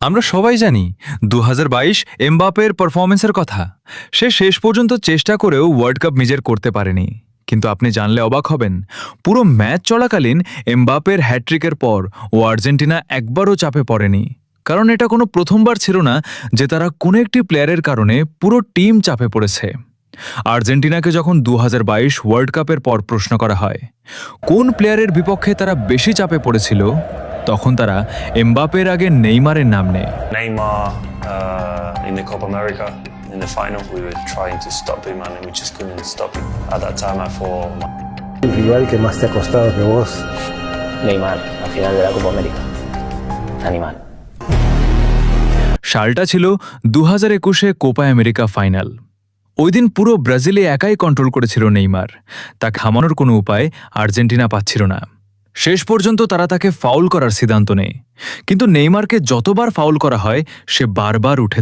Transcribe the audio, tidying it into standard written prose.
আমরা সবাই জানি 2022 এমবাপের পারফরমেন্সের কথা। সে শেষ পর্যন্ত চেষ্টা করেও ওয়ার্ল্ড কাপ নিজের করতে পারেনি। কিন্তু আপনি জানলে অবাক হবেন, পুরো ম্যাচ চলাকালীন এমবাপের হ্যাট্রিকের পর ও আর্জেন্টিনা একবারও চাপে পড়েনি। কারণ এটা কোনো প্রথমবার ছিল না যে তারা কোনো একটি প্লেয়ারের কারণে পুরো টিম চাপে পড়েছে। আর্জেন্টিনাকে যখন 2022 ওয়ার্ল্ড কাপের পর প্রশ্ন করা হয় কোন প্লেয়ারের বিপক্ষে তারা বেশি চাপে পড়েছিল, তখন তারা এমবাপের আগে নেইমারের নাম নেয়। Neymar in the Copa America in the final, we were trying to stop him and we just couldn't stop him. At that time, I thought. El rival que más te ha costado que vos. Neymar, al final de la Copa América. Animal. সালটা ছিল 2021 Copa America final. ওই দিন পুরো ব্রাজিলে একাই control করেছিল Neymar. তা থামানোর কোনো উপায় আর্জেন্টিনা পাচ্ছিল না। শেষ পর্যন্ত তারা তাকে ফাউল করার সিদ্ধান্ত নেয়, কিন্তু নেইমারকে যতবার ফাউল করা হয় সে বারবার উঠে